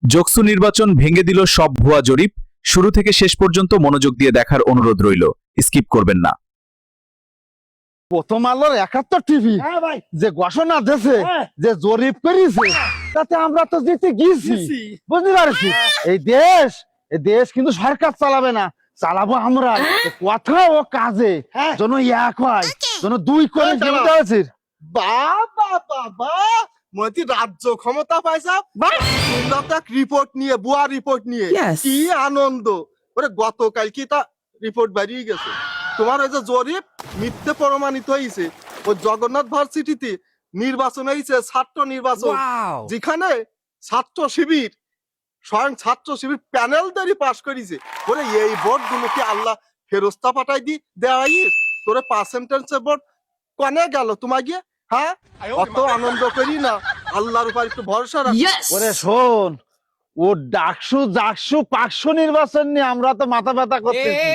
যোগসু নির্বাচন ভেঙে দিল সব ভুয়া জরিপ। শুরু থেকে শেষ পর্যন্ত মনোযোগ দিয়ে দেখার অনুরোধ রইল, স্কিপ করবেন না। প্রথম আলোর ৭১ টিভি যে ঘোষণা দিয়েছে, যে জরিপ করেছে, তাতে আমরা তো জিতে গিয়েছি, বুঝতে পারছি। এই দেশ কিন্তু সরকার চালাবে না, চালাবো আমরা। কথা ও কাজে যেন এক হয়, যেন দুই করে বুঝতে পারছিস। বাবা বাবা মতি রাজ্য ক্ষমতা পাইছা, তোমরা তো এক রিপোর্ট নিয়ে, বুয়া রিপোর্ট নিয়ে কি আনন্দ। ওরে গতকাল কি তা রিপোর্ট বেরিয়ে গেছে, তোমার ওই যে জরিপ মিথ্যে প্রমাণিত হয়েছে। ওই জগন্নাথ ভার্সিটিতে নির্বাচন হয়েছে, ছাত্র নির্বাচন, যেখানে ছাত্র শিবির, স্বয়ং ছাত্র শিবির প্যানেল তৈরি পাশ করেছে। ওরে এই ভোট গুলো কি আল্লাহ ফেরস্তা পাঠাই দি দেওয়াই, তোরে পার্সেন্টেজ ভোট কনে গেল তোমায় গিয়ে? হ্যাঁ, অত আনন্দ করি না, আল্লাহর উপর একটু ভরসা রাখ। ওরে শোন, ও ডাকসু জাকসু পাকসু নির্বাচন নিয়ে আমরা তো মাথা ব্যথা করতেছি।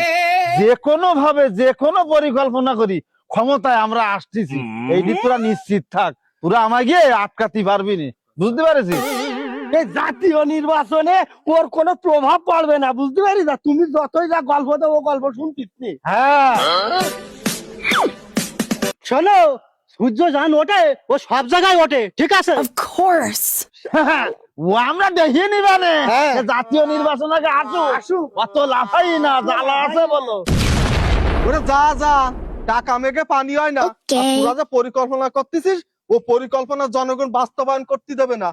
যে কোনো ভাবে যে কোনো পরিকল্পনা করি ক্ষমতায় আমরা আসতেছি, এইটি তোরা নিশ্চিত থাক। তোরা আমায় গিয়ে আটকাতে পারবি না, বুঝতে পারছিস। এই জাতীয় নির্বাচনে ওর কোনো প্রভাব পড়বে না, বুঝতে পারি না। তুমি যতই যা গল্প দেবো গল্প শুনতিস নি। হ্যাঁ, শোনো, সূর্য যান ওঠে, ও সব জায়গায় ওঠে, ঠিক আছে? Of course. ও আমরা দেখিয়ে নিবানে হ্যাঁ। জাতীয় নির্বাচন আগে আসুক, অত লাফাই না, জ্বালা আছে বলো। ওরে যা যা, টাকা মেঘে পানি হয় না। আর তোরা যে পরিকল্পনা করতেছিস, ও পরিকল্পনা জনগণ বাস্তবায়ন করতে দেবে না।